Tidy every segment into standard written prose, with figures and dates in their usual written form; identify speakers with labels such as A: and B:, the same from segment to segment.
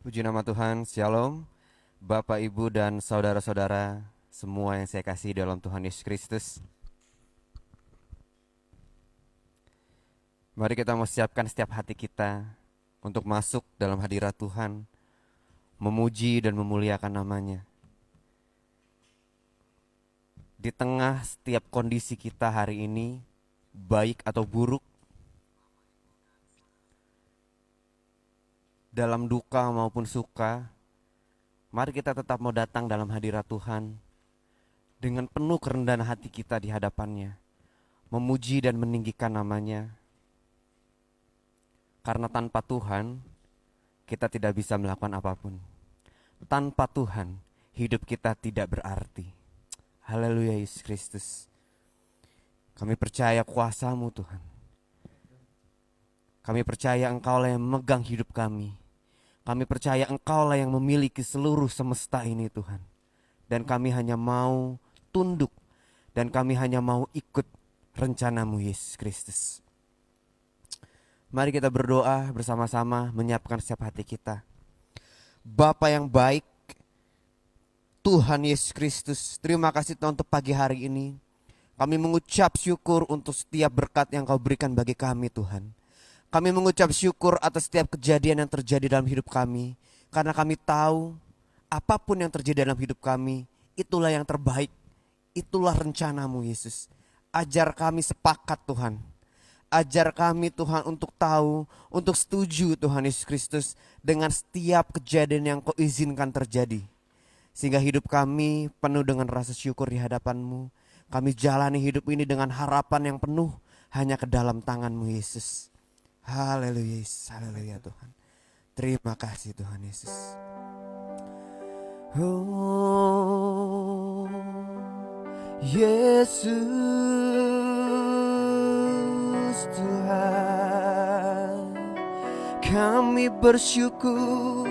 A: Puji nama Tuhan, Shalom Bapak, Ibu, dan saudara-saudara semua yang saya kasih dalam Tuhan Yesus Kristus. Mari kita mempersiapkan setiap hati kita untuk masuk dalam hadirat Tuhan, memuji dan memuliakan namanya. Di tengah setiap kondisi kita hari ini, baik atau buruk, dalam duka maupun suka, mari kita tetap mau datang dalam hadirat Tuhan dengan penuh kerendahan hati kita di hadapannya, memuji dan meninggikan namanya. Karena tanpa Tuhan, kita tidak bisa melakukan apapun. Tanpa Tuhan, hidup kita tidak berarti. Haleluya Yesus Kristus. Kami percaya kuasa-Mu Tuhan. Kami percaya Engkaulah yang memegang hidup kami. Kami percaya Engkaulah yang memiliki seluruh semesta ini Tuhan. Dan kami hanya mau tunduk. Dan kami hanya mau ikut rencana-Mu Yesus Kristus. Mari kita berdoa bersama-sama menyiapkan setiap hati kita. Bapa yang baik, Tuhan Yesus Kristus, terima kasih Tuhan untuk pagi hari ini. Kami mengucap syukur untuk setiap berkat yang Kau berikan bagi kami Tuhan. Kami mengucap syukur atas setiap kejadian yang terjadi dalam hidup kami. Karena kami tahu apapun yang terjadi dalam hidup kami, itulah yang terbaik. Itulah rencana-Mu Yesus. Ajar kami sepakat Tuhan. Ajar kami Tuhan untuk tahu, untuk setuju Tuhan Yesus Kristus dengan setiap kejadian yang Kau izinkan terjadi. Sehingga hidup kami penuh dengan rasa syukur di hadapan-Mu. Kami jalani hidup ini dengan harapan yang penuh hanya ke dalam tangan-Mu Yesus. Haleluya, haleluya Tuhan. Terima kasih Tuhan Yesus. Oh, Yesus Tuhan, kami bersyukur,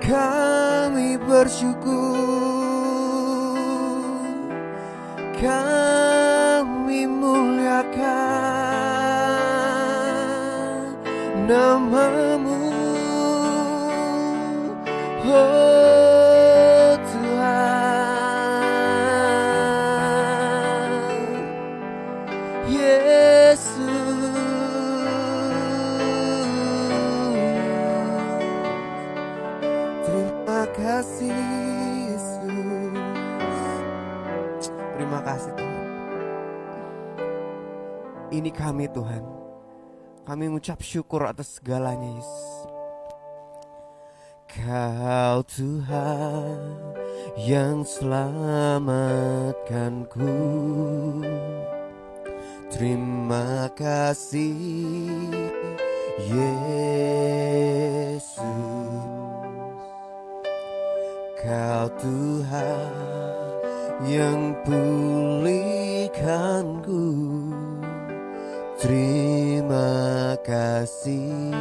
A: kami bersyukur, kami muliakan nama-Mu, oh Tuhan Yesus. Terima kasih Yesus. Terima kasih Tuhan. Ini kami Tuhan. Kami mengucap syukur atas segalanya Yesus. Kau Tuhan yang selamatkanku. Terima kasih Yesus. Kau Tuhan yang pulihkanku. Terima kasih.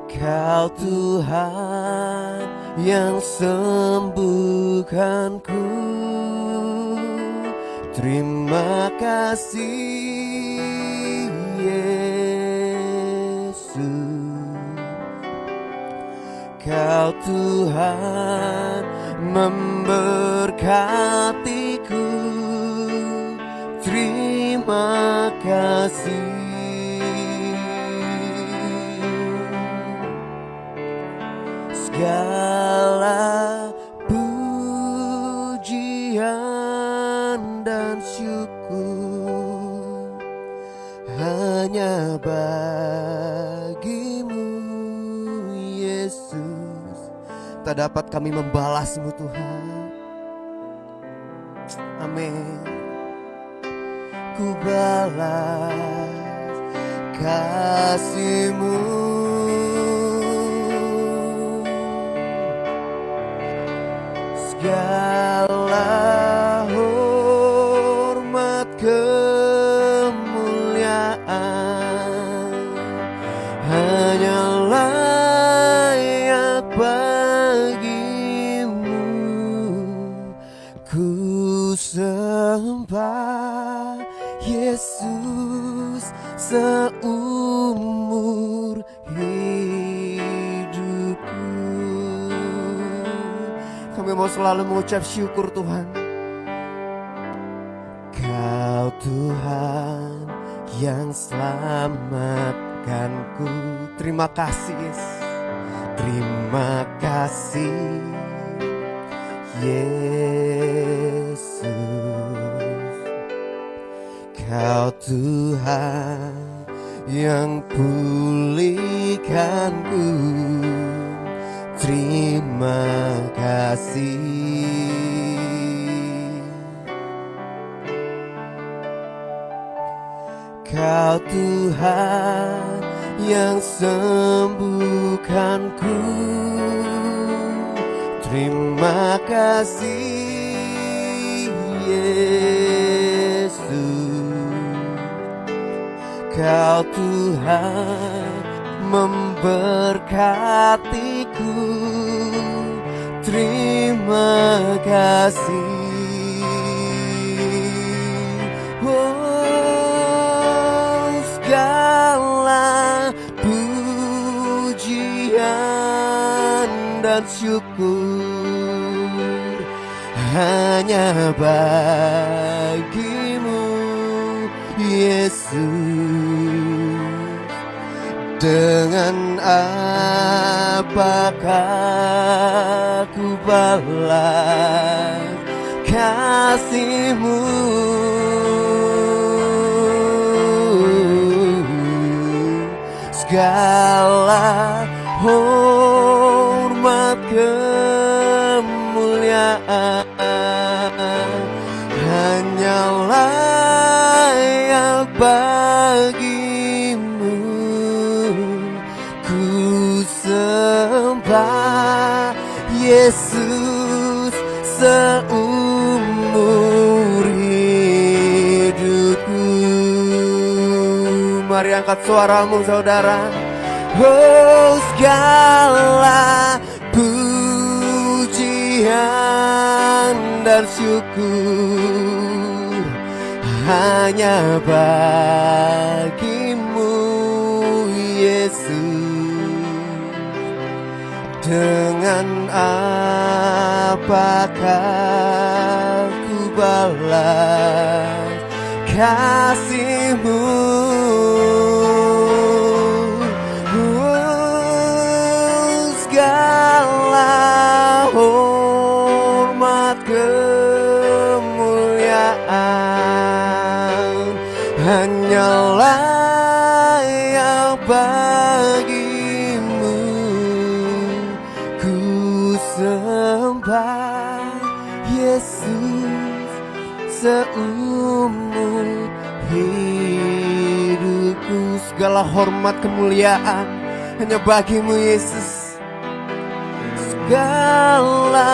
A: Kau Tuhan yang sembuhkanku. Terima kasih Yesus. Kau Tuhan memberkatiku. Terima kasih. Segala pujian dan syukur hanya bagi-Mu Yesus. Tak dapat kami membalas-Mu Tuhan. Amin. Ku balas kasih-Mu. Segala hormat kemuliaan hanya layak bagi-Mu. Ku sembah Yesus seumur hidupku. Kami mau selalu mengucap syukur Tuhan. Kau Tuhan yang selamatkanku. Terima kasih Yesus. Terima kasih Yesus. Kau Tuhan yang pulihkanku. Terima kasih. Kau Tuhan yang sembuhkanku. Terima kasih Yesus. Kau Tuhan memberkatiku. Terima kasih. Segala pujian dan syukur hanya bagimu Yesus. Dengan apakah ku balas kasih-Mu? Segala hormat kemuliaan hanyalah yang bagimu. Ku sembah Yesus seumur hidupku. Mari angkat suaramu saudara. Oh, segala pujian dan syukur hanya bagimu Yesus. Dengan apakah ku balas kasih-Mu? Segala hormat kemuliaan hanyalah yang bagimu. Ku sembah Yesus seumur hidupku. Segala hormat kemuliaan hanya bagimu Yesus. Segala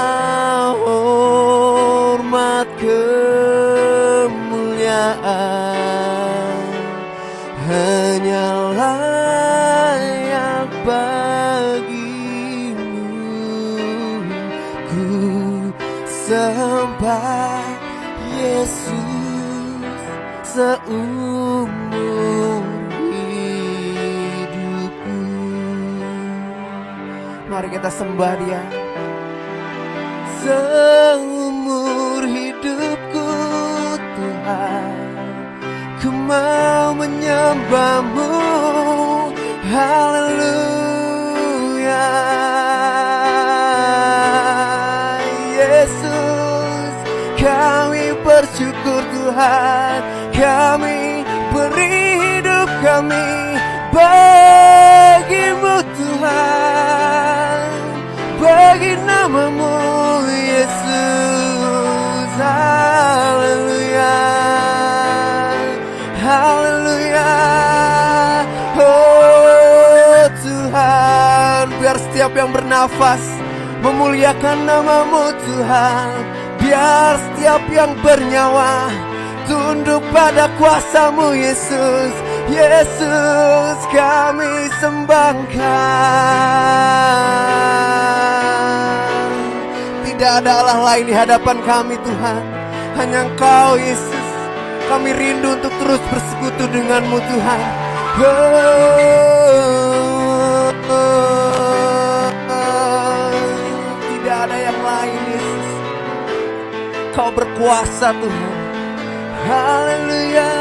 A: hormat kemuliaan hanyalah yang bagimu. Ku sembah Yesus seumur hidupku. Mari kita sembah Dia. Seumur hidupku Tuhan, ku mau menyembah-Mu. Haleluya. Yesus, kami bersyukur Tuhan. Kami beri hidup kami bagi-Mu Tuhan, bagi nama-Mu Yesus. Haleluya, haleluya. Oh Tuhan, biar setiap yang bernafas memuliakan nama-Mu Tuhan. Biar setiap yang bernyawa tunduk pada kuasa-Mu Yesus. Yesus, kami sembahkan. Tidak ada Allah lain di hadapan kami Tuhan, hanya Engkau Yesus. Kami rindu untuk terus bersekutu dengan-Mu Tuhan. Tidak ada yang lain Yesus. Kau berkuasa Tuhan. Haleluya.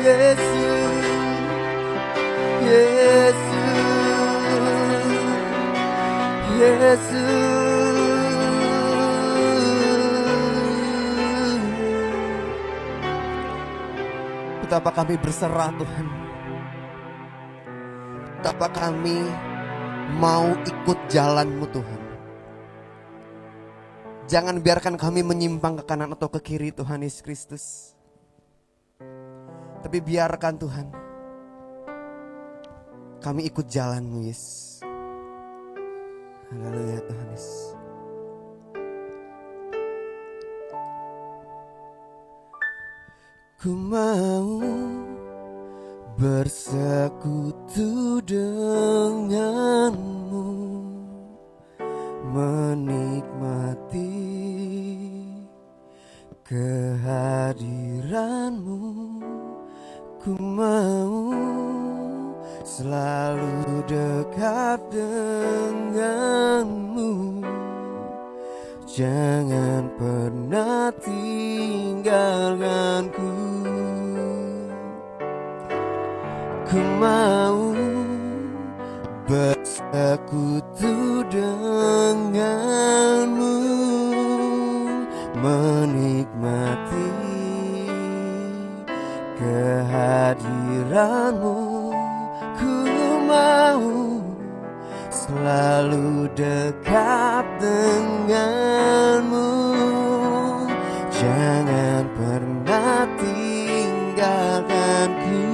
A: Yesus, Yesus, Yesus. Betapa kami berserah Tuhan. Betapa kami mau ikut jalan-Mu Tuhan. Jangan biarkan kami menyimpang ke kanan atau ke kiri Tuhan Yesus Kristus. Tapi biarkan Tuhan, kami ikut jalan-Mu Yesus. Haleluya Tuhan Yesus. Ku mau bersekutu dengan-Mu, menikmati kehadiran-Mu. Ku mau selalu dekat dengan-Mu, jangan pernah tinggalkanku. Ku mau bersekutu dengan-Mu, menikmati kehadiran-Mu. Ku mau selalu dekat dengan-Mu, jangan pernah tinggalkanku.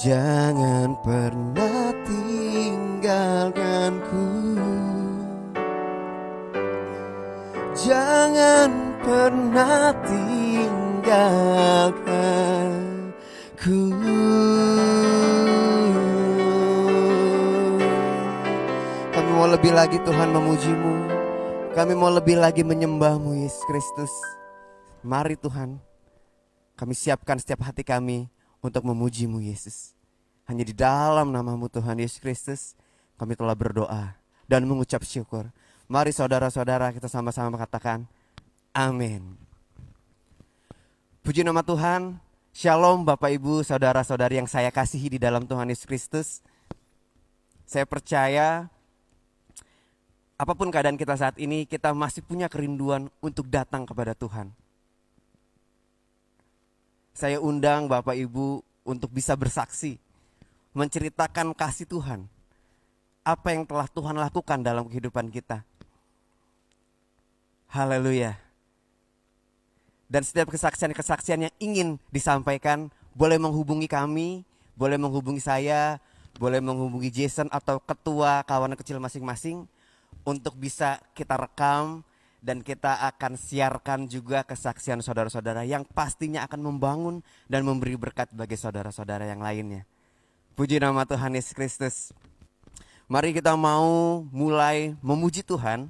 A: Jangan pernah tinggalkanku. Jangan pernah tinggalkanku. Kami mau lebih lagi Tuhan memuji-Mu. Kami mau lebih lagi menyembah-Mu Yesus Kristus. Mari Tuhan, kami siapkan setiap hati kami untuk memuji-Mu Yesus. Hanya di dalam nama-Mu Tuhan Yesus Kristus kami telah berdoa dan mengucap syukur. Mari saudara-saudara kita sama-sama katakan amin. Puji nama Tuhan. Shalom Bapak Ibu saudara-saudari yang saya kasihi di dalam Tuhan Yesus Kristus. Saya percaya apapun keadaan kita saat ini, kita masih punya kerinduan untuk datang kepada Tuhan. Saya undang Bapak Ibu untuk bisa bersaksi, menceritakan kasih Tuhan, apa yang telah Tuhan lakukan dalam kehidupan kita. Haleluya. Dan setiap kesaksian-kesaksian yang ingin disampaikan, boleh menghubungi kami, boleh menghubungi saya, boleh menghubungi Jason atau ketua kawanan kecil masing-masing, untuk bisa kita rekam. Dan kita akan siarkan juga kesaksian saudara-saudara yang pastinya akan membangun dan memberi berkat bagi saudara-saudara yang lainnya. Puji nama Tuhan Yesus Kristus. Mari kita mau mulai memuji Tuhan.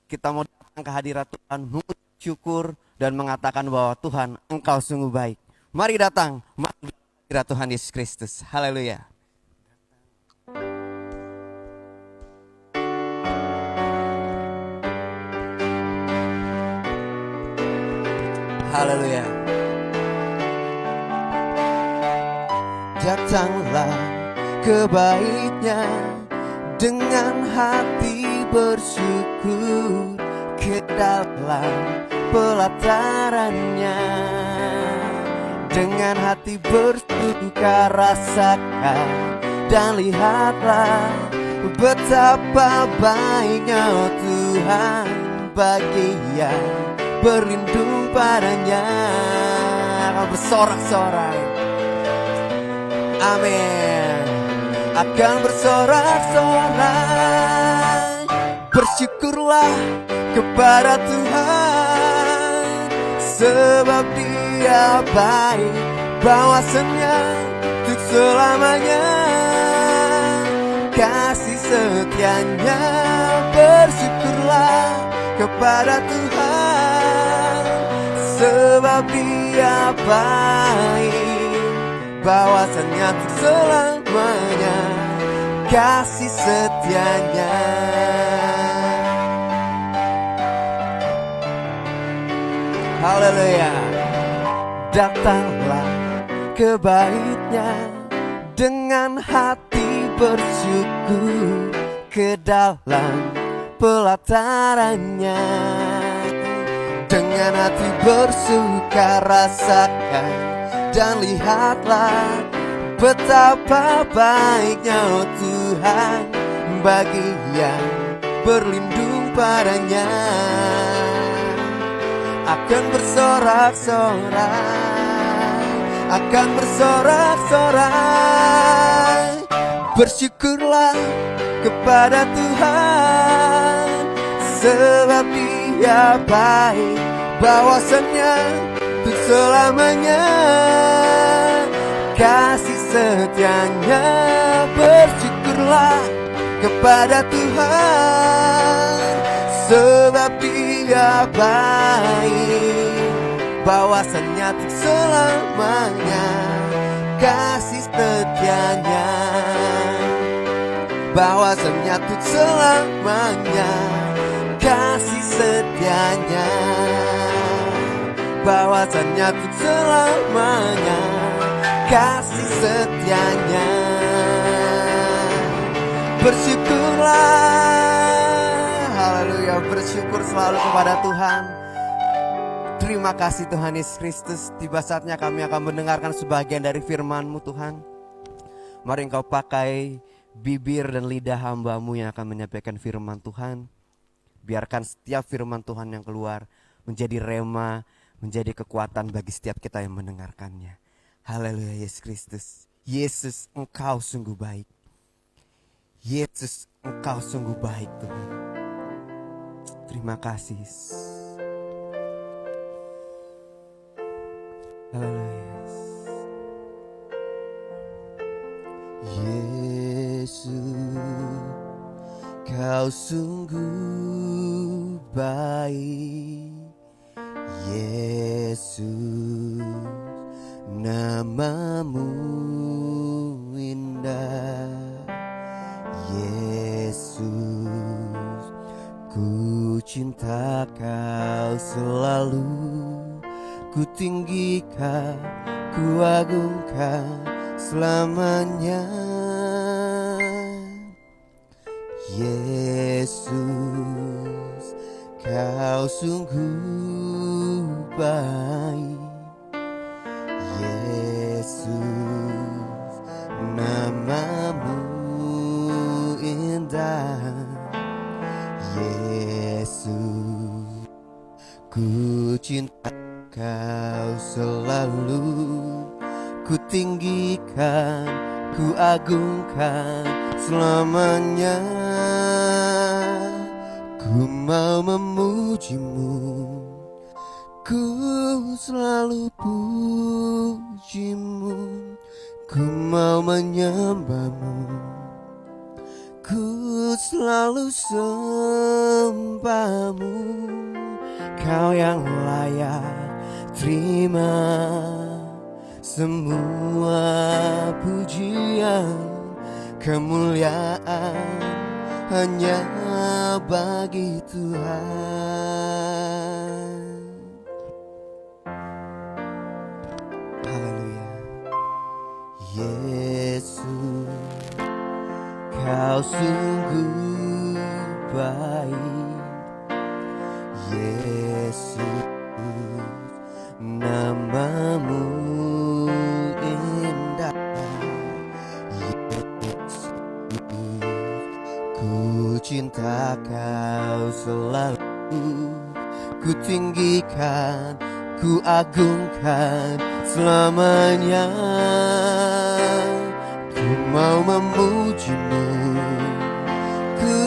A: Kita mau datang ke hadirat Tuhan, mengucap syukur dan mengatakan bahwa Tuhan, Engkau sungguh baik. Mari datang ke hadirat Tuhan Yesus Kristus. Haleluya. Haleluya. Datanglah ke bait-Nya dengan hati bersyukur, ke dalam pelataran-Nya dengan hati bersuka rasakan dan lihatlah betapa baiknya Tuhan bagi yang berlindung padanya. Akan bersorak-sorai, amin. Akan bersorak-sorai, bersyukurlah kepada Tuhan, sebab Dia baik, bahwasanya untuk selamanya. Kasih kasih setianya. Bersyukurlah kepada Tuhan, sebab Dia baik, bahwasannya untuk selamanya kasih setianya. Haleluya. Datanglah ke bait-Nya dengan hati bersyukur, ke dalam pelatarannya dengan hati bersuka. Rasakan dan lihatlah betapa baiknya, oh Tuhan, bagi yang berlindung padanya. Akan bersorak-sorai, akan bersorak-sorai. Bersyukurlah kepada Tuhan, sebab Dia baik, bahwasannya untuk selamanya kasih setianya. Bersyukurlah kepada Tuhan, sebab Dia baik, bahwasannya untuk selamanya kasih setianya. Bahwasannya untuk selamanya kasih setianya. Bahwasannya untuk selamanya kasih setianya. Bersyukurlah, haleluya, bersyukur selalu kepada Tuhan. Terima kasih Tuhan Yesus Kristus. Tiba saatnya kami akan mendengarkan sebagian dari firman-Mu Tuhan. Mari Engkau pakai bibir dan lidah hamba-Mu yang akan menyampaikan firman Tuhan. Biarkan setiap firman Tuhan yang keluar menjadi rema, menjadi kekuatan bagi setiap kita yang mendengarkannya. Haleluya Yesus Kristus. Yesus, Engkau sungguh baik. Yesus, Engkau sungguh baik Tuhan. Terima kasih. Haleluya. Yesus, Kau sungguh baik. Yesus, nama-Mu indah. Yesus, ku cinta Kau selalu, ku tinggikan, ku agungkan selamanya. Yesus, Kau sungguh baik. Yesus, nama-Mu indah. Yesus, ku cinta Kau selalu, ku tinggikan, ku agungkan selamanya. Ku mau memuji-Mu, ku selalu puji-Mu. Ku mau menyembah-Mu, ku selalu sembah-Mu. Kau yang layak terima semua pujian, kemuliaan hanya bagi Tuhan. Haleluya. Yesus, Kau sungguh baik. Yesus, nama-Mu indah. Yesus, ku cinta Kau selalu, ku tinggikan, ku agungkan selamanya. Ku mau memuji-Mu, ku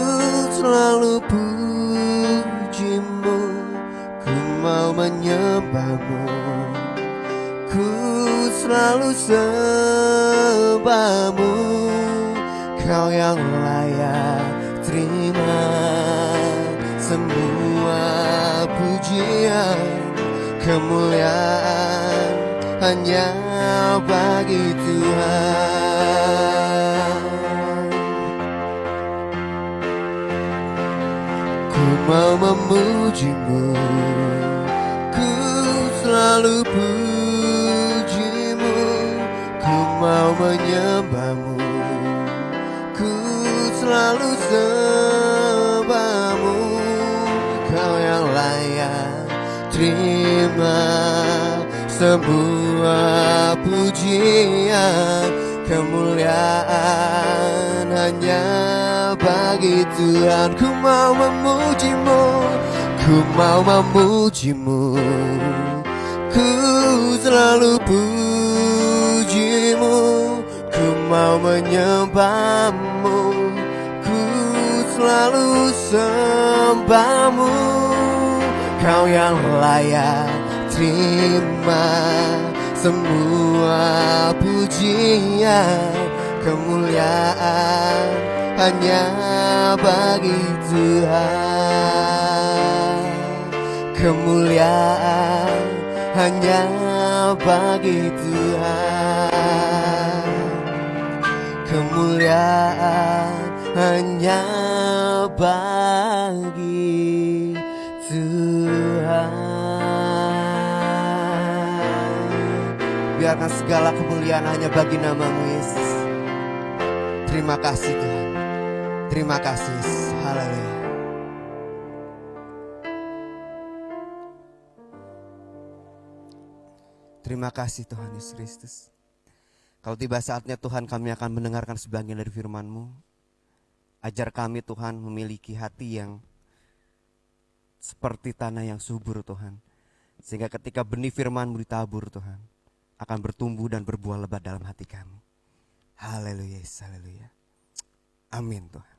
A: selalu puji-Mu. Ku mau menyembah-Mu, ku selalu sembah-Mu. Kau yang layak terima semua pujian, kemuliaan hanya bagi Tuhan. Ku mau memuji-Mu, ku selalu puji-Mu, ku mau menyembah-Mu, ku selalu sembah-Mu. Kau yang layak terima semua pujian, kemuliaan hanya bagi Tuhan. Ku mau memuji-Mu, ku mau memuji-Mu, ku selalu puji-Mu, ku mau menyembah-Mu, ku selalu sembah-Mu. Kau yang layak terima semua pujian, kemuliaan hanya bagi Tuhan. Kemuliaan hanya bagi Tuhan. Kemuliaan hanya bagi Tuhan. Biarkan segala kemuliaan hanya bagi nama-Mu, Yesus. Terima kasih Tuhan. Terima kasih. Haleluya. Terima kasih Tuhan Yesus Kristus. Kalau tiba saatnya Tuhan, kami akan mendengarkan sebagian dari firman-Mu. Ajar kami Tuhan memiliki hati yang seperti tanah yang subur Tuhan. Sehingga ketika benih firman-Mu ditabur Tuhan, akan bertumbuh dan berbuah lebat dalam hati kami. Haleluya, haleluya. Amin Tuhan.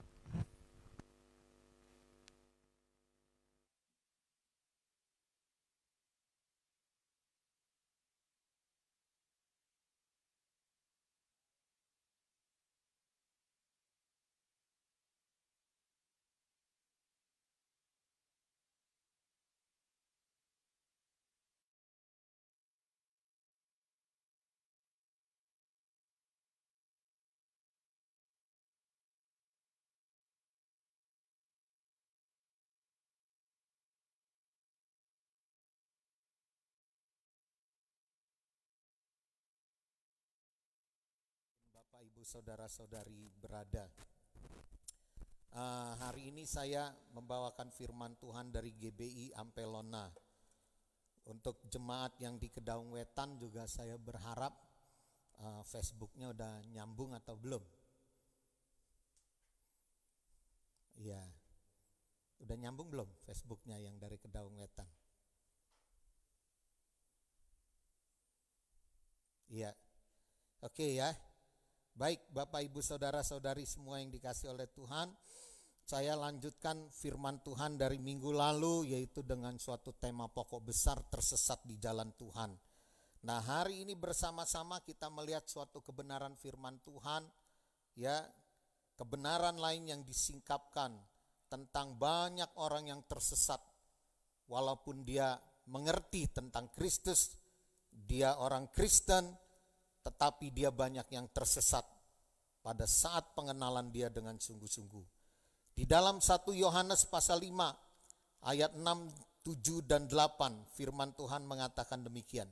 B: Bapak, Ibu, Saudara-saudari berada. Hari ini saya membawakan firman Tuhan dari GBI Ampelona. Untuk jemaat yang di Kedaung Wetan juga saya berharap Facebooknya udah nyambung atau belum? Iya, udah nyambung belum Facebooknya yang dari Kedaung Wetan? Iya, oke ya. Baik Bapak Ibu Saudara-saudari semua yang dikasih oleh Tuhan, saya lanjutkan firman Tuhan dari minggu lalu, yaitu dengan suatu tema pokok besar, tersesat di jalan Tuhan. Nah, hari ini bersama-sama kita melihat suatu kebenaran firman Tuhan, ya, kebenaran lain yang disingkapkan tentang banyak orang yang tersesat. Walaupun dia mengerti tentang Kristus, dia orang Kristen, tetapi dia banyak yang tersesat pada saat pengenalan dia dengan sungguh-sungguh. Di dalam 1 Yohanes pasal 5 ayat 6, 7 dan 8 firman Tuhan mengatakan demikian.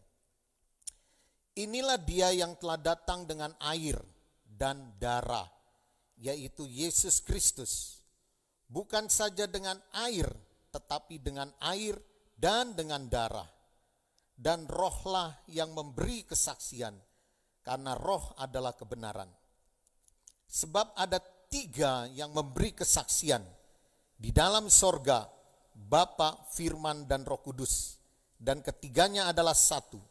B: Inilah dia yang telah datang dengan air dan darah, yaitu Yesus Kristus. Bukan saja dengan air, tetapi dengan air dan dengan darah. Dan rohlah yang memberi kesaksian, karena roh adalah kebenaran. Sebab ada 3 yang memberi kesaksian di dalam sorga, Bapa, Firman, dan Roh Kudus. Dan ketiganya adalah satu.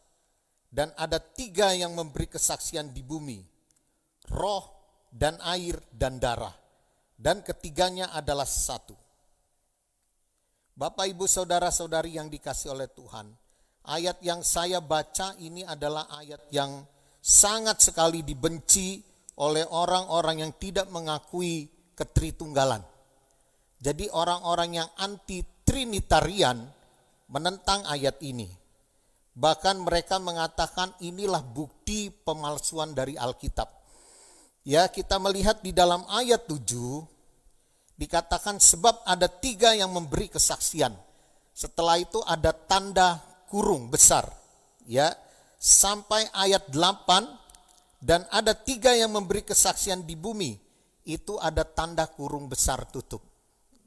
B: Dan ada 3 yang memberi kesaksian di bumi, roh dan air dan darah. Dan ketiganya adalah satu. Bapak, Ibu, Saudara-saudari yang dikasih oleh Tuhan, ayat yang saya baca ini adalah ayat yang sangat sekali dibenci oleh orang-orang yang tidak mengakui ketritunggalan. Jadi orang-orang yang anti-trinitarian menentang ayat ini. Bahkan mereka mengatakan inilah bukti pemalsuan dari Alkitab. Ya, kita melihat di dalam ayat 7 dikatakan sebab ada 3 yang memberi kesaksian. Setelah itu ada tanda kurung besar. Ya, sampai ayat 8 dan ada 3 yang memberi kesaksian di bumi. Itu ada tanda kurung besar tutup.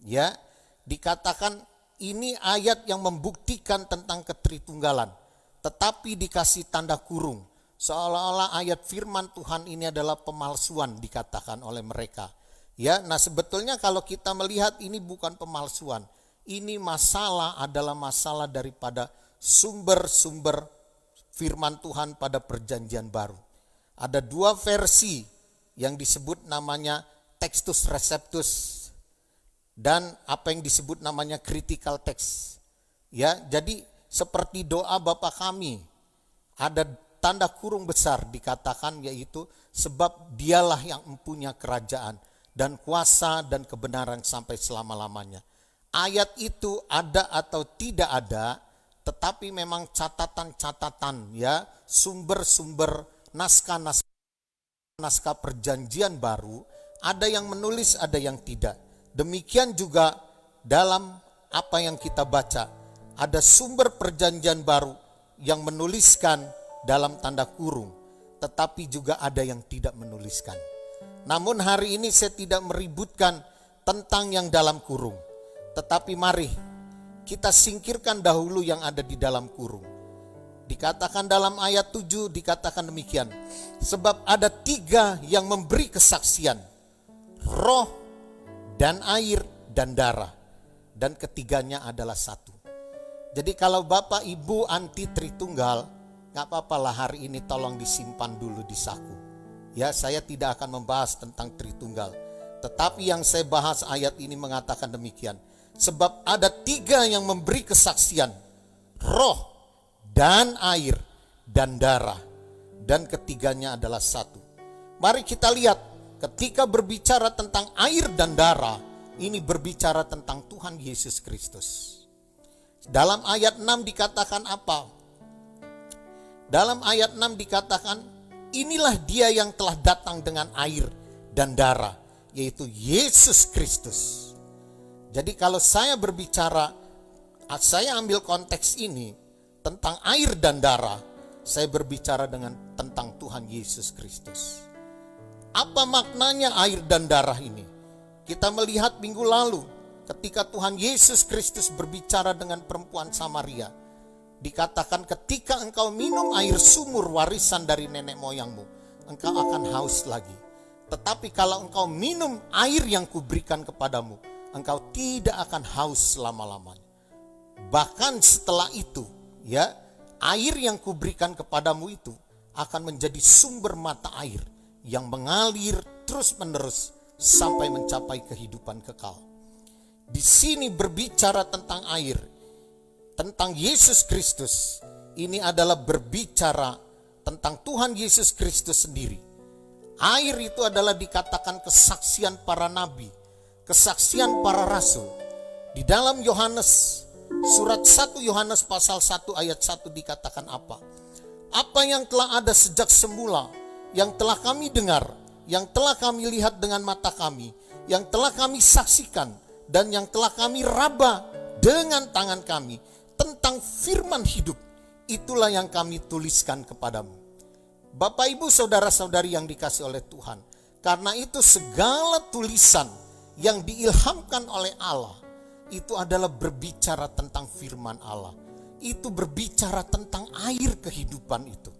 B: Ya, dikatakan ini ayat yang membuktikan tentang ketritunggalan. Tetapi dikasih tanda kurung. Seolah-olah ayat firman Tuhan ini adalah pemalsuan dikatakan oleh mereka. Ya, nah sebetulnya kalau kita melihat ini bukan pemalsuan. Ini masalah adalah masalah daripada sumber-sumber firman Tuhan pada perjanjian baru. Ada 2 versi yang disebut namanya Textus Receptus dan apa yang disebut namanya critical text. Ya, jadi seperti doa Bapa kami, ada tanda kurung besar dikatakan yaitu sebab dialah yang mempunyai kerajaan dan kuasa dan kebenaran sampai selama-lamanya. Ayat itu ada atau tidak ada, tetapi memang catatan-catatan ya, sumber-sumber naskah perjanjian baru, ada yang menulis, ada yang tidak. Demikian juga dalam apa yang kita baca. Ada sumber perjanjian baru yang menuliskan dalam tanda kurung, tetapi juga ada yang tidak menuliskan. Namun hari ini saya tidak meributkan tentang yang dalam kurung, tetapi mari kita singkirkan dahulu yang ada di dalam kurung. Dikatakan dalam ayat 7 dikatakan demikian, sebab ada 3 yang memberi kesaksian, roh dan air dan darah, dan ketiganya adalah satu. Jadi kalau Bapak Ibu anti Tritunggal, gak apa-apalah hari ini tolong disimpan dulu di saku. Ya, saya tidak akan membahas tentang Tritunggal. Tetapi yang saya bahas ayat ini mengatakan demikian. Sebab ada 3 yang memberi kesaksian, roh dan air dan darah, dan ketiganya adalah satu. Mari kita lihat, ketika berbicara tentang air dan darah, ini berbicara tentang Tuhan Yesus Kristus. Dalam ayat 6 dikatakan apa? Dalam ayat 6 dikatakan, inilah dia yang telah datang dengan air dan darah, yaitu Yesus Kristus. Jadi kalau saya berbicara, saya ambil konteks ini tentang air dan darah, saya berbicara tentang Tuhan Yesus Kristus. Apa maknanya air dan darah ini? Kita melihat minggu lalu, ketika Tuhan Yesus Kristus berbicara dengan perempuan Samaria, dikatakan ketika engkau minum air sumur warisan dari nenek moyangmu, engkau akan haus lagi. Tetapi kalau engkau minum air yang kuberikan kepadamu, engkau tidak akan haus selama-lamanya. Bahkan setelah itu, ya, air yang kuberikan kepadamu itu akan menjadi sumber mata air yang mengalir terus-menerus sampai mencapai kehidupan kekal. Di sini berbicara tentang air, tentang Yesus Kristus. Ini adalah berbicara tentang Tuhan Yesus Kristus sendiri. Air itu adalah dikatakan kesaksian para nabi, kesaksian para rasul. Di dalam Yohanes, surat 1 Yohanes pasal 1 ayat 1 dikatakan apa? Apa yang telah ada sejak semula, yang telah kami dengar, yang telah kami lihat dengan mata kami, yang telah kami saksikan, dan yang telah kami raba dengan tangan kami tentang firman hidup, itulah yang kami tuliskan kepadamu. Bapak Ibu saudara-saudari yang dikasih oleh Tuhan, karena itu segala tulisan yang diilhamkan oleh Allah itu adalah berbicara tentang firman Allah. Itu berbicara tentang air kehidupan itu.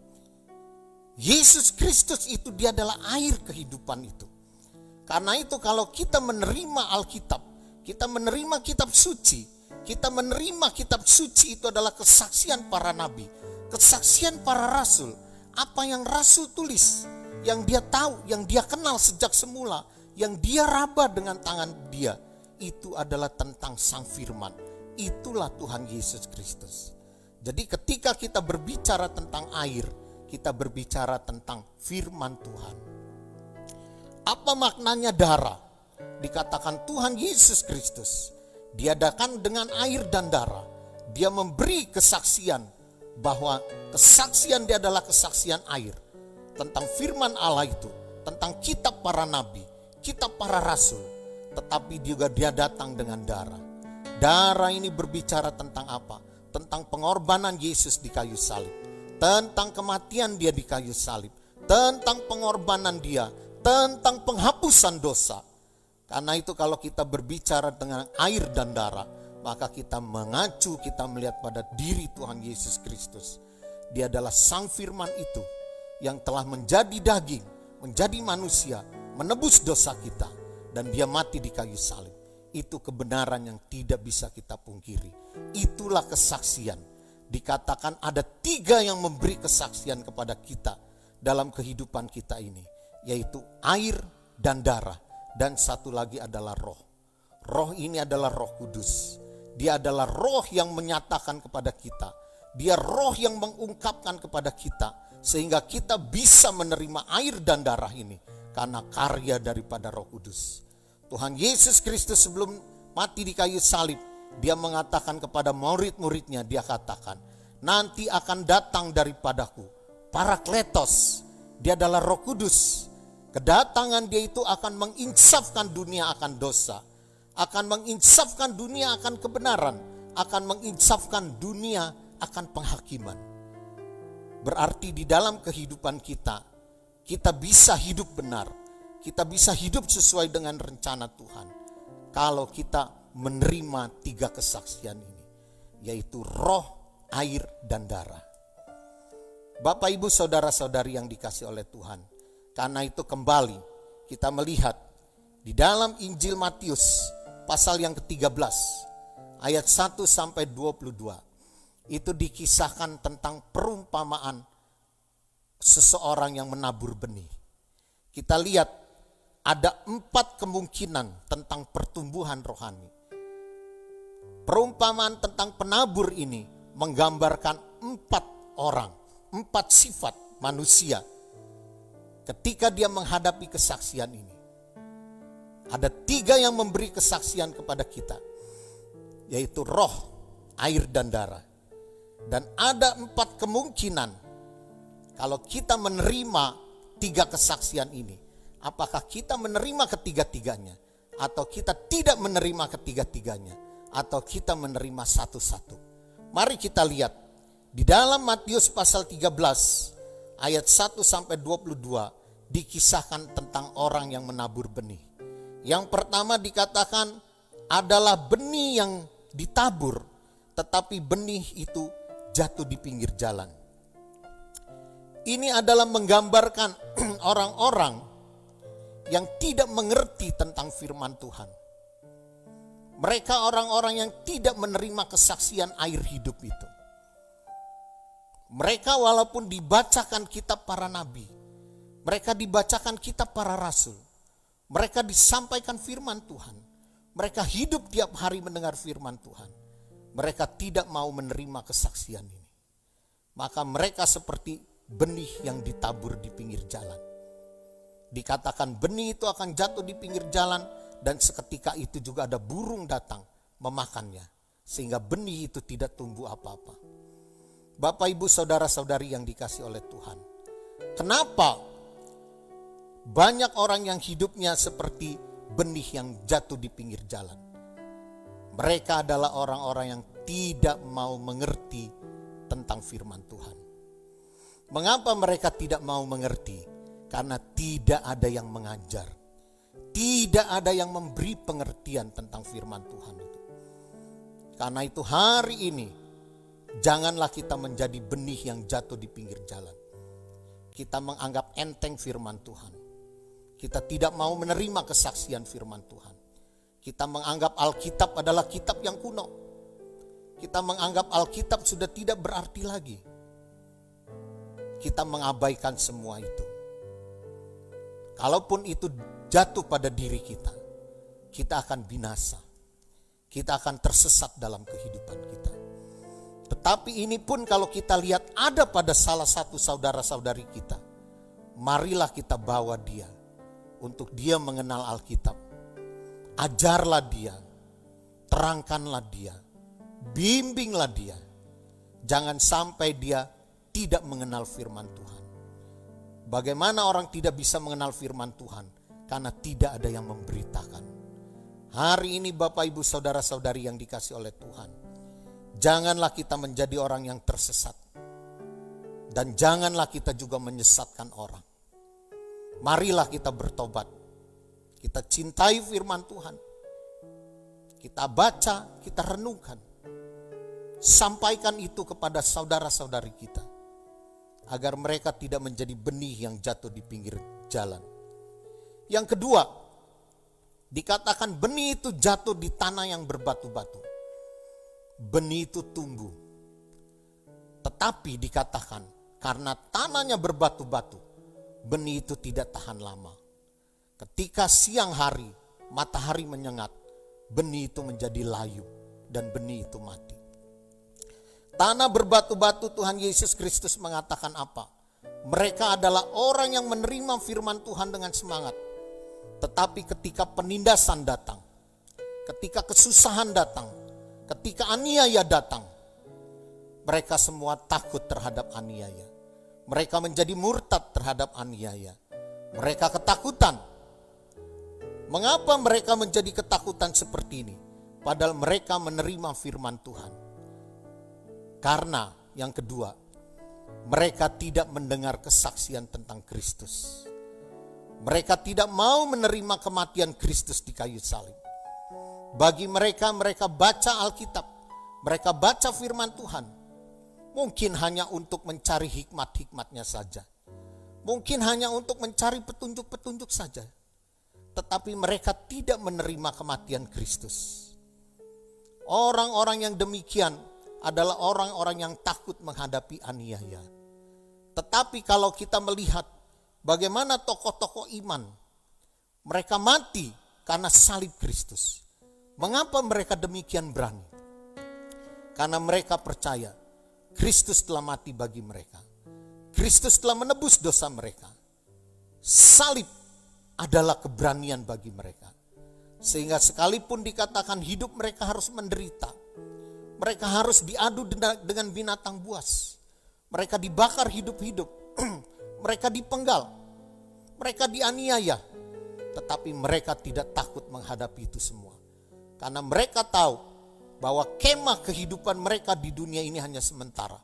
B: Yesus Kristus itu dia adalah air kehidupan itu. Karena itu kalau kita menerima Alkitab, kita menerima kitab suci, kita menerima kitab suci itu adalah kesaksian para nabi, kesaksian para rasul. Apa yang rasul tulis, yang dia tahu, yang dia kenal sejak semula, yang dia raba dengan tangan dia, itu adalah tentang sang firman. Itulah Tuhan Yesus Kristus. Jadi ketika kita berbicara tentang air, kita berbicara tentang firman Tuhan. Apa maknanya darah? Dikatakan Tuhan Yesus Kristus diadakan dengan air dan darah. Dia memberi kesaksian bahwa kesaksian dia adalah kesaksian air. Tentang firman Allah itu, tentang kitab para nabi, kitab para rasul. Tetapi juga dia datang dengan darah. Darah ini berbicara tentang apa? Tentang pengorbanan Yesus di kayu salib. Tentang kematian dia di kayu salib. Tentang pengorbanan dia. Tentang penghapusan dosa. Karena itu kalau kita berbicara dengan air dan darah, maka kita mengacu, kita melihat pada diri Tuhan Yesus Kristus. Dia adalah sang firman itu yang telah menjadi daging, menjadi manusia, menebus dosa kita. Dan dia mati di kayu salib. Itu kebenaran yang tidak bisa kita pungkiri. Itulah kesaksian. Dikatakan ada 3 yang memberi kesaksian kepada kita dalam kehidupan kita ini. Yaitu air dan darah. Dan satu lagi adalah roh. Roh ini adalah Roh Kudus. Dia adalah roh yang menyatakan kepada kita. Dia roh yang mengungkapkan kepada kita. Sehingga kita bisa menerima air dan darah ini. Karena karya daripada Roh Kudus. Tuhan Yesus Kristus sebelum mati di kayu salib, dia mengatakan kepada murid-muridnya, dia katakan, nanti akan datang daripadaku Parakletos. Dia adalah Roh Kudus. Kedatangan dia itu akan menginsafkan dunia akan dosa, akan menginsafkan dunia akan kebenaran, akan menginsafkan dunia akan penghakiman. Berarti di dalam kehidupan kita, kita bisa hidup benar. Kita bisa hidup sesuai dengan rencana Tuhan. Kalau kita menerima 3 kesaksian ini. Yaitu roh, air, dan darah. Bapak, Ibu, saudara-saudari yang dikasih oleh Tuhan. Karena itu kembali kita melihat di dalam Injil Matius pasal yang ke-13. Ayat 1 sampai 22. Itu dikisahkan tentang perumpamaan seseorang yang menabur benih. Kita lihat ada 4 kemungkinan tentang pertumbuhan rohani. Perumpamaan tentang penabur ini menggambarkan 4 orang, 4 sifat manusia ketika dia menghadapi kesaksian ini. Ada 3 yang memberi kesaksian kepada kita, yaitu roh, air, dan darah. Dan ada 4 kemungkinan kalau kita menerima 3 kesaksian ini. Apakah kita menerima ketiga-tiganya? Atau kita tidak menerima ketiga-tiganya? Atau kita menerima satu-satu? Mari kita lihat. Di dalam Matius pasal 13 ayat 1 sampai 22 dikisahkan tentang orang yang menabur benih. Yang pertama dikatakan adalah benih yang ditabur, tetapi benih itu jatuh di pinggir jalan. Ini adalah menggambarkan orang-orang yang tidak mengerti tentang firman Tuhan. Mereka orang-orang yang tidak menerima kesaksian air hidup itu. Mereka walaupun dibacakan kitab para nabi, mereka dibacakan kitab para rasul, mereka disampaikan firman Tuhan, mereka hidup tiap hari mendengar firman Tuhan, mereka tidak mau menerima kesaksian ini. Maka mereka seperti benih yang ditabur di pinggir jalan. Dikatakan benih itu akan jatuh di pinggir jalan dan seketika itu juga ada burung datang memakannya. Sehingga benih itu tidak tumbuh apa-apa. Bapak, Ibu, saudara-saudari yang dikasih oleh Tuhan. Kenapa banyak orang yang hidupnya seperti benih yang jatuh di pinggir jalan? Mereka adalah orang-orang yang tidak mau mengerti tentang firman Tuhan. Mengapa mereka tidak mau mengerti? Karena tidak ada yang mengajar. Tidak ada yang memberi pengertian tentang firman Tuhan itu. Karena itu hari ini janganlah kita menjadi benih yang jatuh di pinggir jalan. Kita menganggap enteng firman Tuhan. Kita tidak mau menerima kesaksian firman Tuhan. Kita menganggap Alkitab adalah kitab yang kuno. Kita menganggap Alkitab sudah tidak berarti lagi. Kita mengabaikan semua itu. Kalaupun itu jatuh pada diri kita, kita akan binasa. Kita akan tersesat dalam kehidupan kita. Tetapi ini pun kalau kita lihat ada pada salah satu saudara-saudari kita, marilah kita bawa dia untuk dia mengenal Alkitab. Ajarlah dia, terangkanlah dia, bimbinglah dia. Jangan sampai dia tidak mengenal firman Tuhan. Bagaimana orang tidak bisa mengenal firman Tuhan? Karena tidak ada yang memberitakan. Hari ini Bapak Ibu Saudara-saudari yang dikasih oleh Tuhan, janganlah kita menjadi orang yang tersesat. Dan janganlah kita juga menyesatkan orang. Marilah kita bertobat. Kita cintai firman Tuhan. Kita baca, kita renungkan. Sampaikan itu kepada saudara-saudari kita, agar mereka tidak menjadi benih yang jatuh di pinggir jalan. Yang kedua, dikatakan benih itu jatuh di tanah yang berbatu-batu. Benih itu tumbuh. Tetapi dikatakan karena tanahnya berbatu-batu, benih itu tidak tahan lama. Ketika siang hari, matahari menyengat, benih itu menjadi layu dan benih itu mati. Tanah berbatu-batu, Tuhan Yesus Kristus mengatakan apa? Mereka adalah orang yang menerima firman Tuhan dengan semangat. Tetapi ketika penindasan datang, ketika kesusahan datang, ketika aniaya datang, mereka semua takut terhadap aniaya. Mereka menjadi murtad terhadap aniaya. Mereka ketakutan. Mengapa mereka menjadi ketakutan seperti ini? Padahal mereka menerima firman Tuhan. Karena yang kedua, mereka tidak mendengar kesaksian tentang Kristus. Mereka tidak mau menerima kematian Kristus di kayu salib. Bagi mereka, mereka baca Alkitab, mereka baca firman Tuhan, mungkin hanya untuk mencari hikmat-hikmatnya saja. Mungkin hanya untuk mencari petunjuk-petunjuk saja. Tetapi mereka tidak menerima kematian Kristus. Orang-orang yang demikian adalah orang-orang yang takut menghadapi aniaya. Tetapi kalau kita melihat bagaimana tokoh-tokoh iman, mereka mati karena salib Kristus. Mengapa mereka demikian berani? Karena mereka percaya Kristus telah mati bagi mereka. Kristus telah menebus dosa mereka. Salib adalah keberanian bagi mereka. Sehingga sekalipun dikatakan hidup mereka harus menderita, mereka harus diadu dengan binatang buas, mereka dibakar hidup-hidup, mereka dipenggal, mereka dianiaya, tetapi mereka tidak takut menghadapi itu semua. Karena mereka tahu bahwa kemah kehidupan mereka di dunia ini hanya sementara.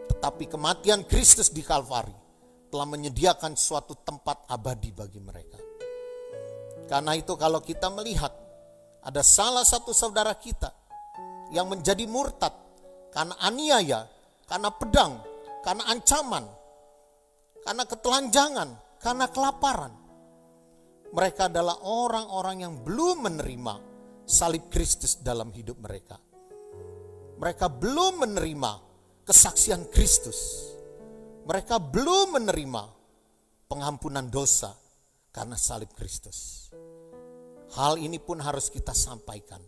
B: Tetapi kematian Kristus di Kalvari telah menyediakan suatu tempat abadi bagi mereka. Karena itu kalau kita melihat ada salah satu saudara kita yang menjadi murtad karena aniaya, karena pedang, karena ancaman, karena ketelanjangan, karena kelaparan. Mereka adalah orang-orang yang belum menerima salib Kristus dalam hidup mereka. Mereka belum menerima kesaksian Kristus. Mereka belum menerima pengampunan dosa karena salib Kristus. Hal ini pun harus kita sampaikan.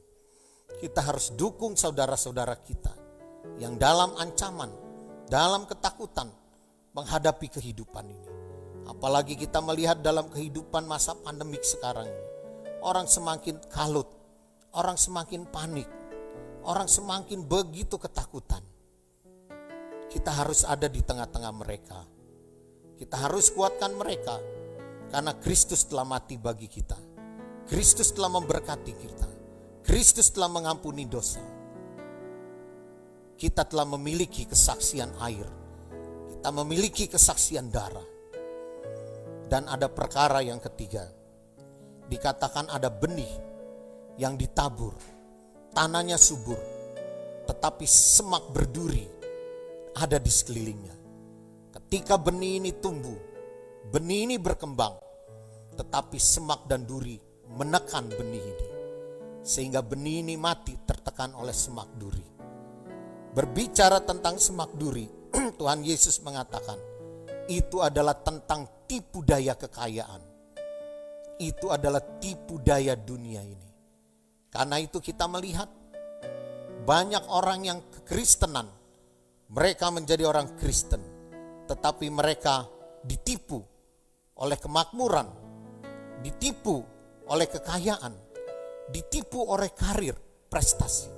B: Kita harus dukung saudara-saudara kita yang dalam ancaman, dalam ketakutan menghadapi kehidupan ini. Apalagi kita melihat dalam kehidupan masa pandemik sekarang ini. Orang semakin kalut, orang semakin panik, orang semakin begitu ketakutan. Kita harus ada di tengah-tengah mereka. Kita harus kuatkan mereka karena Kristus telah mati bagi kita. Kristus telah memberkati kita. Kristus telah mengampuni dosa. Kita telah memiliki kesaksian air. Kita memiliki kesaksian darah. Dan ada perkara yang ketiga. Dikatakan ada benih yang ditabur. Tanahnya subur. Tetapi semak berduri ada di sekelilingnya. Ketika benih ini tumbuh, benih ini berkembang, tetapi semak dan duri menekan benih ini. Sehingga benih ini mati tertekan oleh semak duri. Berbicara tentang semak duri, Tuhan Yesus mengatakan, itu adalah tentang tipu daya kekayaan. Itu adalah tipu daya dunia ini. Karena itu kita melihat banyak orang yang kekristenan, mereka menjadi orang Kristen, tetapi mereka ditipu oleh kemakmuran, ditipu oleh kekayaan, ditipu oleh karir, prestasi.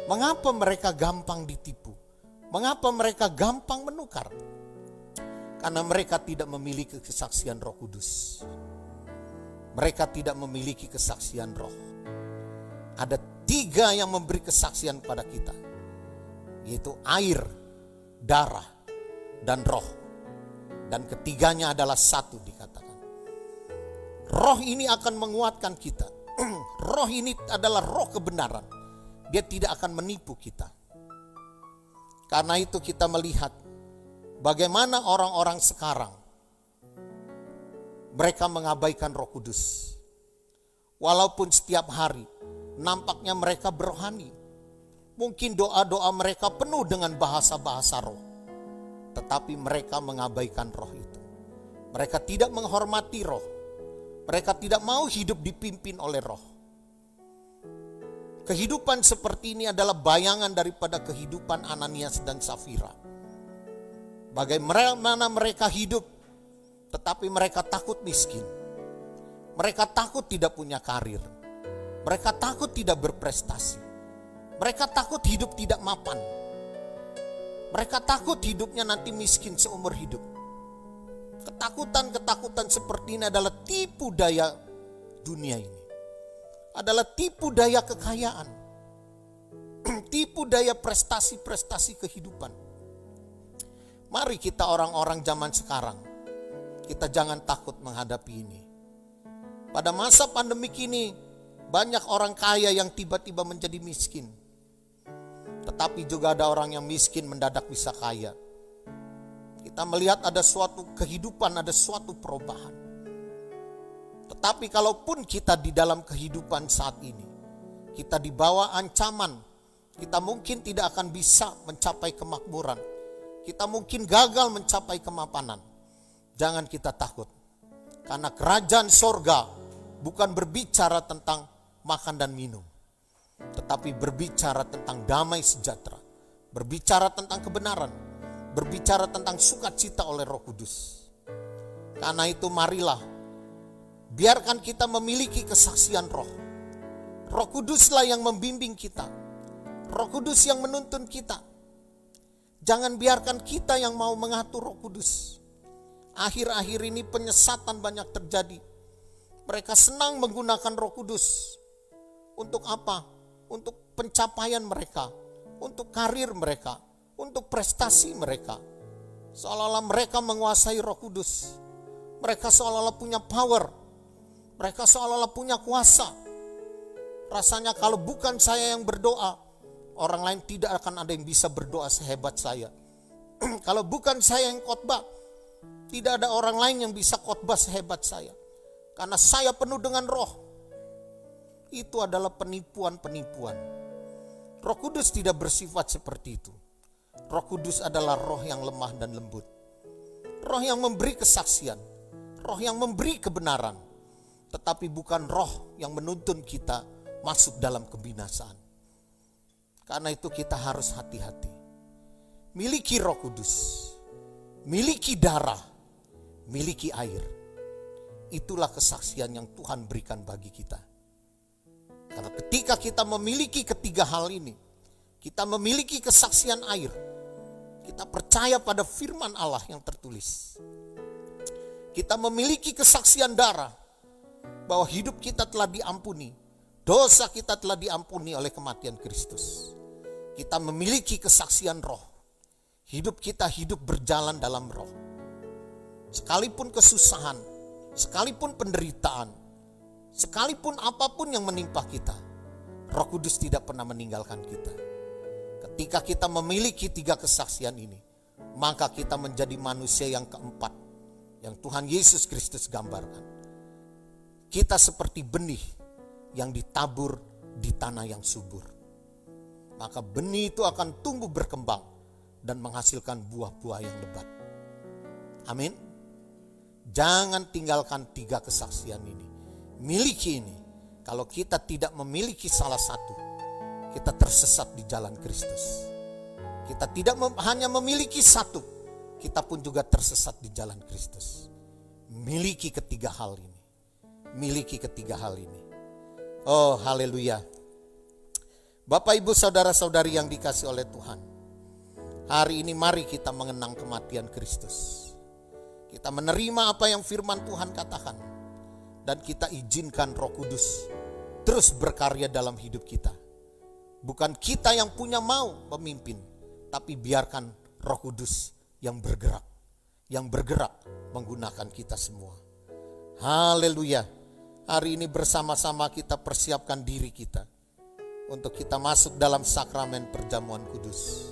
B: Mengapa mereka gampang ditipu? Mengapa mereka gampang menukar? Karena mereka tidak memiliki kesaksian Roh Kudus. Mereka tidak memiliki kesaksian roh. Ada 3 yang memberi kesaksian pada kita, yaitu air, darah, dan roh. Dan ketiganya adalah satu dikatakan. Roh ini akan menguatkan kita. Roh ini adalah roh kebenaran. Dia tidak akan menipu kita. Karena itu kita melihat bagaimana orang-orang sekarang mereka mengabaikan Roh Kudus. Walaupun setiap hari nampaknya mereka berohani. Mungkin doa-doa mereka penuh dengan bahasa-bahasa roh. Tetapi mereka mengabaikan roh itu. Mereka tidak menghormati roh. Mereka tidak mau hidup dipimpin oleh roh. Kehidupan seperti ini adalah bayangan daripada kehidupan Ananias dan Safira. Bagaimana mereka hidup tetapi mereka takut miskin. Mereka takut tidak punya karir. Mereka takut tidak berprestasi. Mereka takut hidup tidak mapan. Mereka takut hidupnya nanti miskin seumur hidup. Ketakutan-ketakutan seperti ini adalah tipu daya dunia ini. Adalah tipu daya kekayaan. Tipu daya prestasi-prestasi kehidupan. Mari kita orang-orang zaman sekarang, kita jangan takut menghadapi ini. Pada masa pandemik ini, banyak orang kaya yang tiba-tiba menjadi miskin. Tetapi juga ada orang yang miskin mendadak bisa kaya. Kita melihat ada suatu kehidupan, ada suatu perubahan. Tetapi kalaupun kita di dalam kehidupan saat ini, kita dibawa ancaman, kita mungkin tidak akan bisa mencapai kemakmuran. Kita mungkin gagal mencapai kemapanan. Jangan kita takut. Karena kerajaan sorga bukan berbicara tentang makan dan minum. Tetapi berbicara tentang damai sejahtera. Berbicara tentang kebenaran. Berbicara tentang sukacita oleh Roh Kudus. Karena itu marilah, biarkan kita memiliki kesaksian roh. Roh Kuduslah yang membimbing kita. Roh Kudus yang menuntun kita. Jangan biarkan kita yang mau mengatur Roh Kudus. Akhir-akhir ini penyesatan banyak terjadi. Mereka senang menggunakan Roh Kudus. Untuk apa? Untuk pencapaian mereka. Untuk karir mereka. Untuk prestasi mereka. Seolah-olah mereka menguasai Roh Kudus. Mereka seolah-olah punya power. Mereka seolah-olah punya kuasa. Rasanya kalau bukan saya yang berdoa, orang lain tidak akan ada yang bisa berdoa sehebat saya. Kalau bukan saya yang khotbah, tidak ada orang lain yang bisa khotbah sehebat saya. Karena saya penuh dengan roh. Itu adalah penipuan-penipuan. Roh Kudus tidak bersifat seperti itu. Roh Kudus adalah roh yang lemah dan lembut. Roh yang memberi kesaksian. Roh yang memberi kebenaran. Tetapi bukan roh yang menuntun kita masuk dalam kebinasaan. Karena itu kita harus hati-hati. Miliki Roh Kudus. Miliki darah. Miliki air. Itulah kesaksian yang Tuhan berikan bagi kita. Karena ketika kita memiliki ketiga hal ini, kita memiliki kesaksian air, kita percaya pada firman Allah yang tertulis. Kita memiliki kesaksian darah, bahwa hidup kita telah diampuni, dosa kita telah diampuni oleh kematian Kristus. Kita memiliki kesaksian roh, hidup kita hidup berjalan dalam roh. Sekalipun kesusahan, sekalipun penderitaan, sekalipun apapun yang menimpa kita, Roh Kudus tidak pernah meninggalkan kita. Ketika kita memiliki tiga kesaksian ini, maka kita menjadi manusia yang keempat, yang Tuhan Yesus Kristus gambarkan. Kita seperti benih yang ditabur di tanah yang subur. Maka benih itu akan tumbuh berkembang dan menghasilkan buah-buah yang lebat. Amin. Jangan tinggalkan tiga kesaksian ini. Miliki ini. Kalau kita tidak memiliki salah satu, kita tersesat di jalan Kristus. Kita tidak hanya memiliki satu, kita pun juga tersesat di jalan Kristus. Miliki ketiga hal ini. miliki ketiga hal ini. Oh, haleluya. Bapak, Ibu, saudara-saudari yang dikasih oleh Tuhan, hari ini mari kita mengenang kematian Kristus. Kita menerima apa yang firman Tuhan katakan, dan kita izinkan Roh Kudus terus berkarya dalam hidup kita. Bukan kita yang punya mau memimpin, tapi biarkan Roh Kudus yang bergerak menggunakan kita semua. Haleluya. Hari ini bersama-sama kita persiapkan diri kita untuk kita masuk dalam sakramen perjamuan kudus.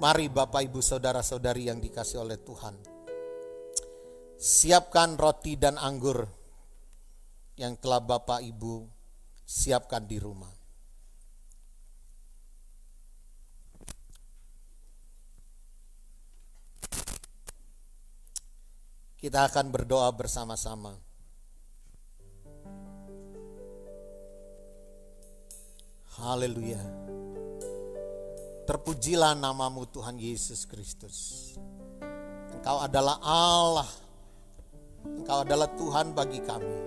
B: Mari Bapak, Ibu, saudara-saudari yang dikasih oleh Tuhan, siapkan roti dan anggur yang telah Bapak Ibu siapkan di rumah. Kita akan berdoa bersama-sama. Haleluya. Terpujilah namamu Tuhan Yesus Kristus. Engkau adalah Allah. Engkau adalah Tuhan bagi kami.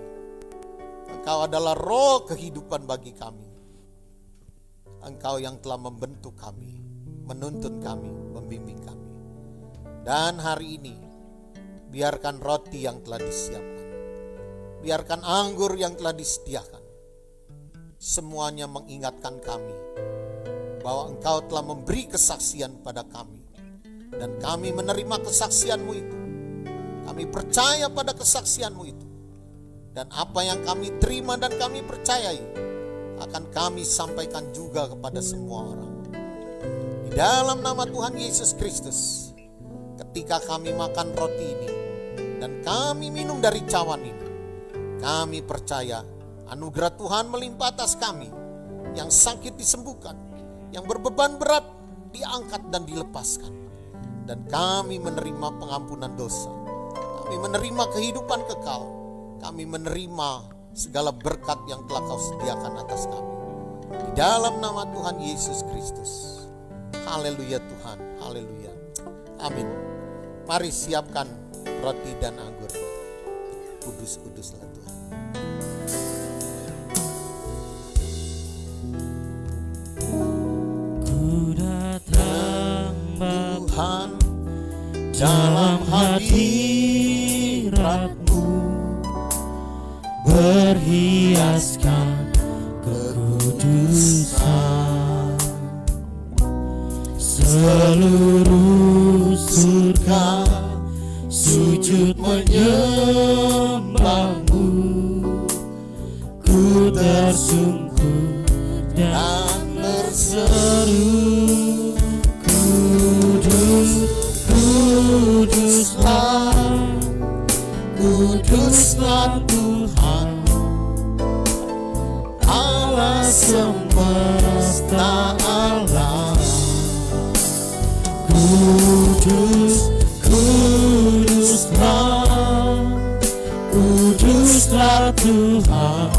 B: Engkau adalah roh kehidupan bagi kami. Engkau yang telah membentuk kami, menuntun kami, membimbing kami. Dan hari ini, biarkan roti yang telah disiapkan, biarkan anggur yang telah disediakan, semuanya mengingatkan kami bahwa Engkau telah memberi kesaksian pada kami, dan kami menerima kesaksian-Mu itu. Kami percaya pada kesaksian-Mu itu, dan apa yang kami terima dan kami percayai akan kami sampaikan juga kepada semua orang. Di dalam nama Tuhan Yesus Kristus, ketika kami makan roti ini dan kami minum dari cawan ini, kami percaya anugerah Tuhan melimpah atas kami. Yang sakit disembuhkan, yang berbeban berat diangkat dan dilepaskan. Dan kami menerima pengampunan dosa, kami menerima kehidupan kekal, kami menerima segala berkat yang telah Kau sediakan atas kami. Di dalam nama Tuhan Yesus Kristus. Haleluya Tuhan, haleluya. Amin. Mari siapkan roti dan anggur. Kudus-kuduslah Tuhan. Tuhan, dalam hadirat-Mu berhiaskan kekudusan. Seluruh surga sujud menyembah-Mu. Ku tersungkur dan berseru, Kuduslah, Kuduslah Tuhan, Allah semesta alam. Kuduslah, Kuduslah Tuhan,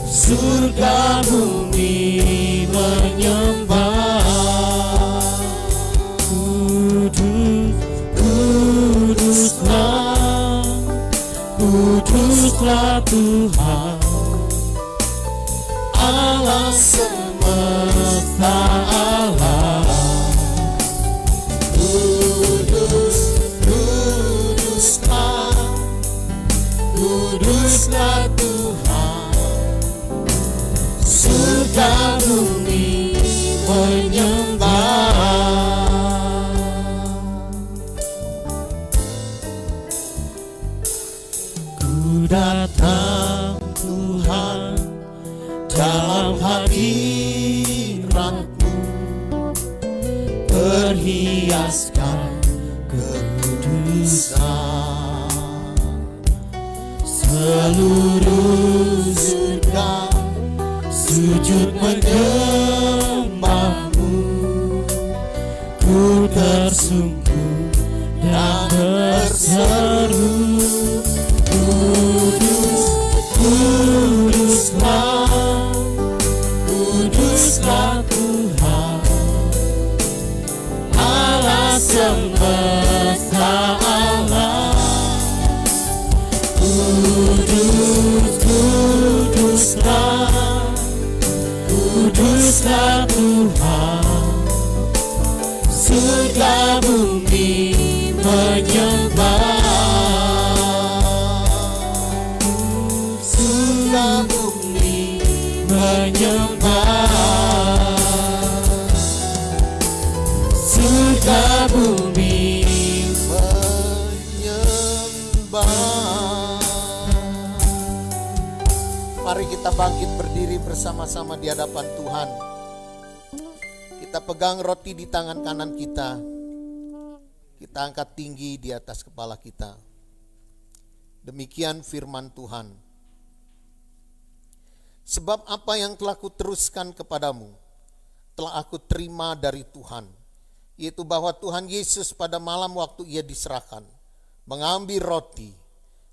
B: surga bumi menyembah. Kuduslah, Kuduslah Tuhan, Allah semesta alam. Kuduslah, Kuduslah Tuhan, surga bumi menyembah. Ku datang Tuhan dalam hadirat-Mu, berhiaskan kekudusan. Seluruh surga sujud menyembah-Mu. Ku tersungkur dan berseru, Kuduslah, Kuduslah Tuhan, Allah semesta alam. bumi menyembah, surga bumi menyembah. Mari kita bangkit berdiri bersama-sama di hadapan Tuhan. Kita pegang roti di tangan kanan kita. Kita angkat tinggi di atas kepala kita. Demikian firman Tuhan. Sebab apa yang telah kuteruskan kepadamu, telah aku terima dari Tuhan, yaitu bahwa Tuhan Yesus pada malam waktu ia diserahkan, mengambil roti,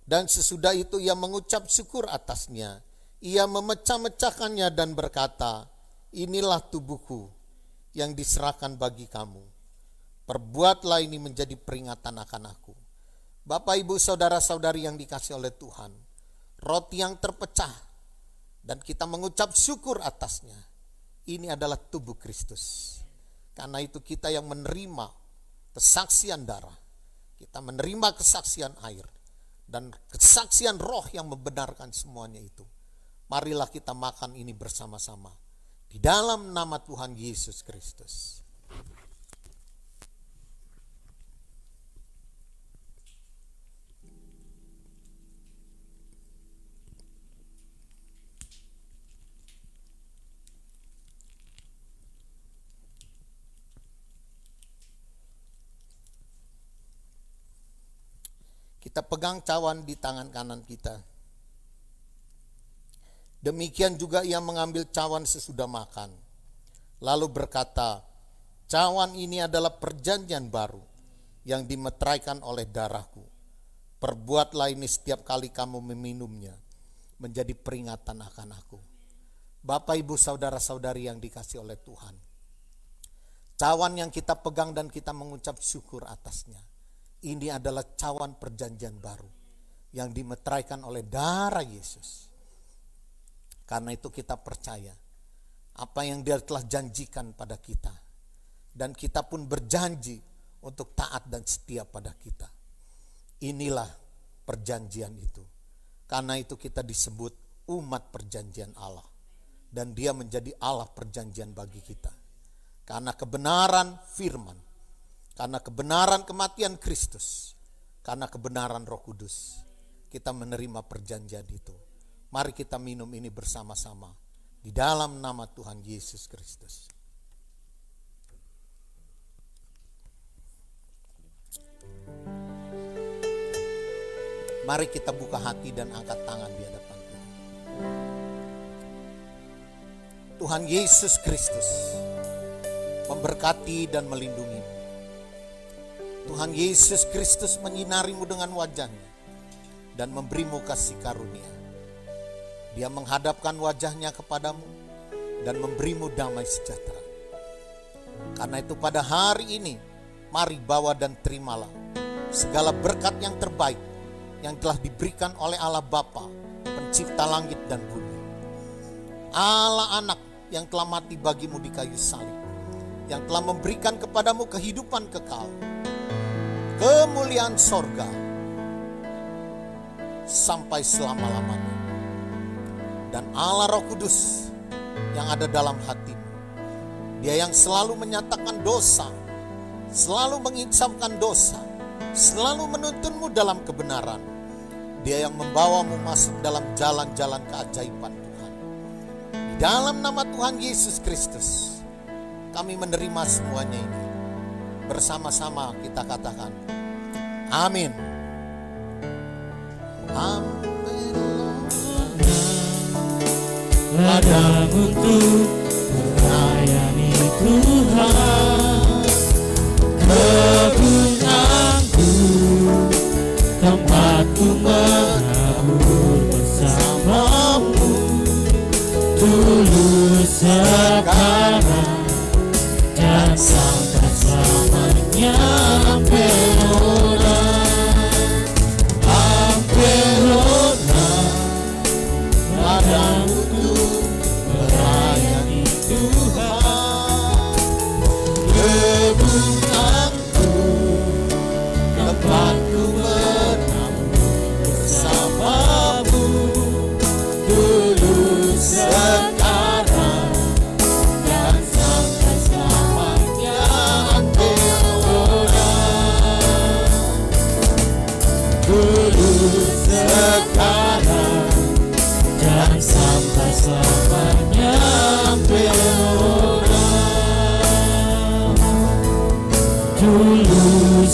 B: dan sesudah itu ia mengucap syukur atasnya. Ia memecah-mecahkannya dan berkata, inilah tubuhku yang diserahkan bagi kamu. Perbuatlah ini menjadi peringatan akan aku. Bapak, Ibu, saudara-saudari yang dikasihi oleh Tuhan, roti yang terpecah dan kita mengucap syukur atasnya, ini adalah tubuh Kristus. Karena itu kita yang menerima kesaksian darah, kita menerima kesaksian air, dan kesaksian roh yang membenarkan semuanya itu. Marilah kita makan ini bersama-sama di dalam nama Tuhan Yesus Kristus. Kita pegang cawan di tangan kanan kita. Demikian juga ia mengambil cawan sesudah makan. Lalu berkata, cawan ini adalah perjanjian baru yang dimeteraikan oleh darahku. Perbuatlah ini setiap kali kamu meminumnya, menjadi peringatan akan aku. Bapak, Ibu, saudara-saudari yang dikasihi oleh Tuhan, cawan yang kita pegang dan kita mengucap syukur atasnya, ini adalah cawan perjanjian baru yang dimeteraikan oleh darah Yesus. Karena itu kita percaya apa yang Dia telah janjikan pada kita, dan kita pun berjanji untuk taat dan setia pada kita. Inilah perjanjian itu. Karena itu kita disebut umat perjanjian Allah, dan Dia menjadi Allah perjanjian bagi kita. Karena kebenaran firman, karena kebenaran kematian Kristus, karena kebenaran Roh Kudus, kita menerima perjanjian itu. Mari kita minum ini bersama-sama di dalam nama Tuhan Yesus Kristus. Mari kita buka hati dan angkat tangan di hadapan Tuhan. Tuhan Yesus Kristus memberkati dan melindungi. Tuhan Yesus Kristus menyinarimu dengan wajahnya dan memberimu kasih karunia. Dia menghadapkan wajahnya kepadamu dan memberimu damai sejahtera. Karena itu pada hari ini, mari bawa dan terimalah segala berkat yang terbaik yang telah diberikan oleh Allah Bapa, pencipta langit dan bumi. Allah Anak yang telah mati bagimu di kayu salib, yang telah memberikan kepadamu kehidupan kekal, kemuliaan sorga sampai selama-lamanya. Dan Allah Roh Kudus yang ada dalam hatimu, Dia yang selalu menyatakan dosa, selalu menginsafkan dosa, selalu menuntunmu dalam kebenaran. Dia yang membawamu masuk dalam jalan-jalan keajaiban Tuhan. Di dalam nama Tuhan Yesus Kristus, kami menerima semuanya ini. Bersama-sama kita katakan, amin. Amin.
C: Ladang untuk melayani Tuhan, kebun anggur, tempatku menabur bersamamu, dulu sekarang dan sampai selamanya. Amperona, Amperona, ladang untuk melayani Tuhan, kebun anggur, tempatku menabur bersamamu, dan sampai selamanya Pelora. Dulu